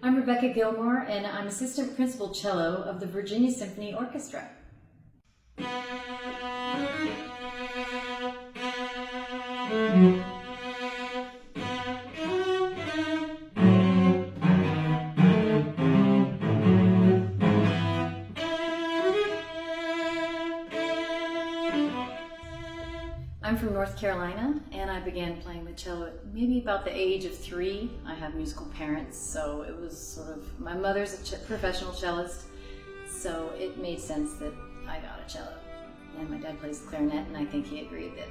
I'm Rebecca Gilmore, and I'm Assistant Principal Cello of the Virginia Symphony Orchestra. I'm from North Carolina, and I began playing the cello at maybe about the age of 3. I have musical parents, so it was sort of, my mother's a professional cellist, so it made sense that I got a cello. And my dad plays the clarinet, and I think he agreed that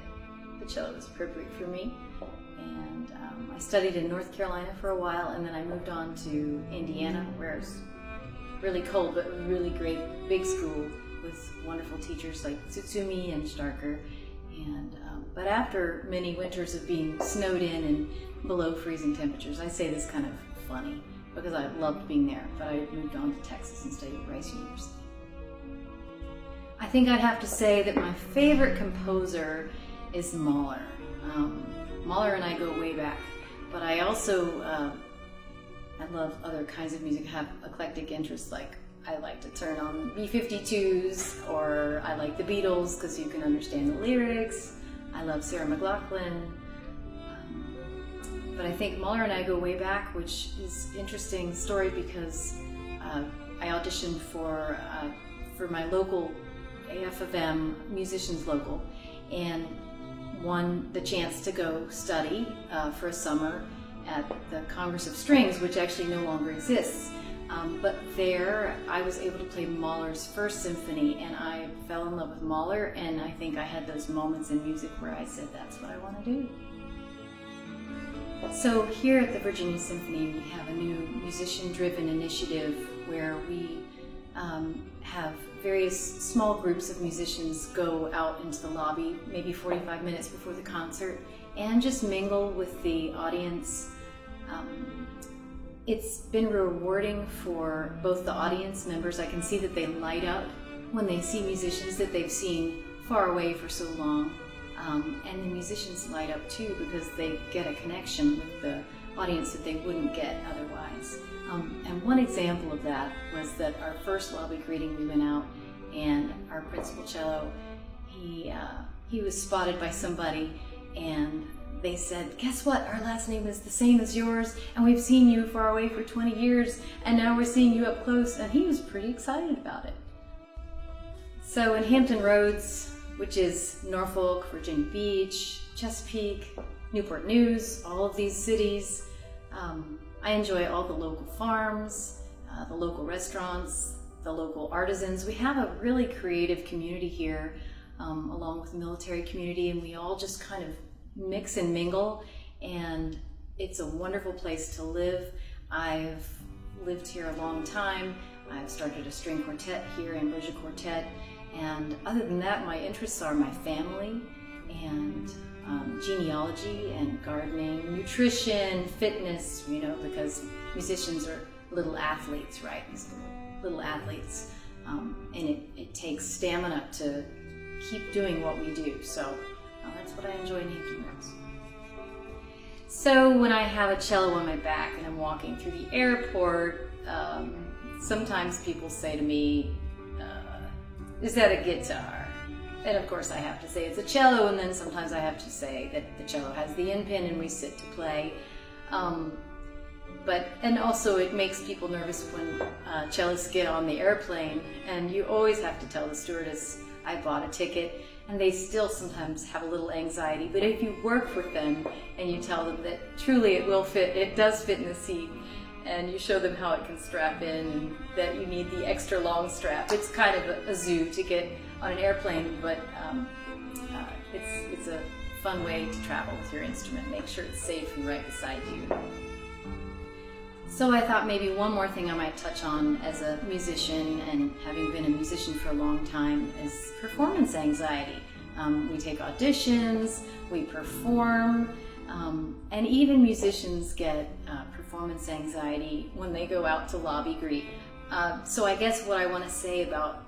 the cello was appropriate for me. And I studied in North Carolina for a while, and then I moved on to Indiana, where it was really cold, but really great, big school with wonderful teachers like Tsutsumi and Starker. But after many winters of being snowed in and below freezing temperatures, I say this kind of funny because I loved being there, but I moved on to Texas and studied at Rice University. I think I'd have to say that my favorite composer is Mahler. Mahler and I go way back, but I also I love other kinds of music. I have eclectic interests, like I like to turn on B-52s, or I like the Beatles because you can understand the lyrics. I love Sarah McLachlan. But I think Mahler and I go way back, which is an interesting story because I auditioned for my local AF of M musicians local and won the chance to go study for a summer at the Congress of Strings, which actually no longer exists. But there, I was able to play Mahler's First Symphony, and I fell in love with Mahler, and I think I had those moments in music where I said, that's what I want to do. So here at the Virginia Symphony, we have a new musician-driven initiative where we have various small groups of musicians go out into the lobby, maybe 45 minutes before the concert, and just mingle with the audience. It's been rewarding for both the audience members. I can see that they light up when they see musicians that they've seen far away for so long. And the musicians light up too because they get a connection with the audience that they wouldn't get otherwise. And one example of that was that our first lobby greeting, we went out and our principal cello, he was spotted by somebody and they said, guess what, our last name is the same as yours, and we've seen you far away for 20 years, and now we're seeing you up close, and he was pretty excited about it. So in Hampton Roads, which is Norfolk, Virginia Beach, Chesapeake, Newport News, all of these cities, I enjoy all the local farms, the local restaurants, the local artisans. We have a really creative community here, along with the military community, and we all just kind of mix and mingle, and it's a wonderful place to live. I've lived here a long time. I've started a string quartet here, Ambrosia Quartet, and other than that, my interests are my family and genealogy and gardening, nutrition, fitness, you know, because musicians are little athletes, right? Little athletes, and it takes stamina to keep doing what we do. So that's what I enjoy in Hampton Roads. So when I have a cello on my back and I'm walking through the airport, sometimes people say to me, is that a guitar? And of course I have to say it's a cello, and then sometimes I have to say that the cello has the in pin and we sit to play. And also it makes people nervous when cellists get on the airplane, and you always have to tell the stewardess, I bought a ticket, and they still sometimes have a little anxiety. But if you work with them and you tell them that truly it will fit, it does fit in the seat, and you show them how it can strap in and that you need the extra long strap. It's kind of a zoo to get on an airplane, but it's a fun way to travel with your instrument. Make sure it's safe and right beside you. So I thought maybe one more thing I might touch on as a musician, and having been a musician for a long time, is performance anxiety. We take auditions, we perform, and even musicians get performance anxiety when they go out to lobby greet. So I guess what I want to say about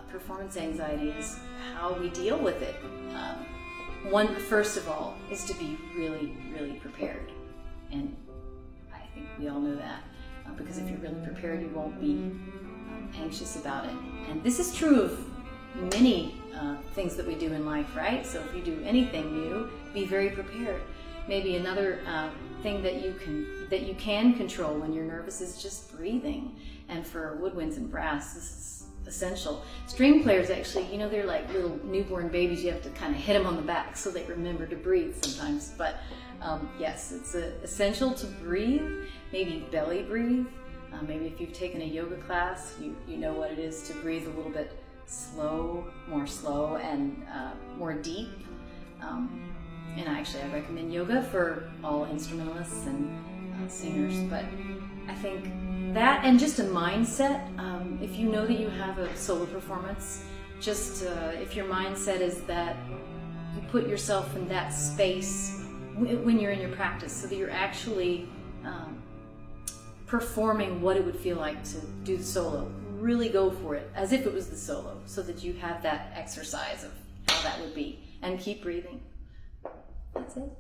performance anxiety is how we deal with it. One, first of all, is to be really, really prepared. And I think we all know that. because if you're really prepared, you won't be anxious about it. And this is true of many things that we do in life, right? So if you do anything new, be very prepared. Maybe another thing that you can control when you're nervous is just breathing. And for woodwinds and brass, this is essential. String players actually, they're like little newborn babies. You have to kind of hit them on the back so they remember to breathe sometimes. But yes, it's essential to breathe. Maybe belly breathe. Maybe if you've taken a yoga class, you know what it is to breathe a little bit more slow and more deep. And actually, I recommend yoga for all instrumentalists and singers. But I think that, and just a mindset, if you know that you have a solo performance, just if your mindset is that you put yourself in that space when you're in your practice, so that you're actually performing what it would feel like to do the solo. Really go for it as if it was the solo, so that you have that exercise of how that would be, and keep breathing. That's it.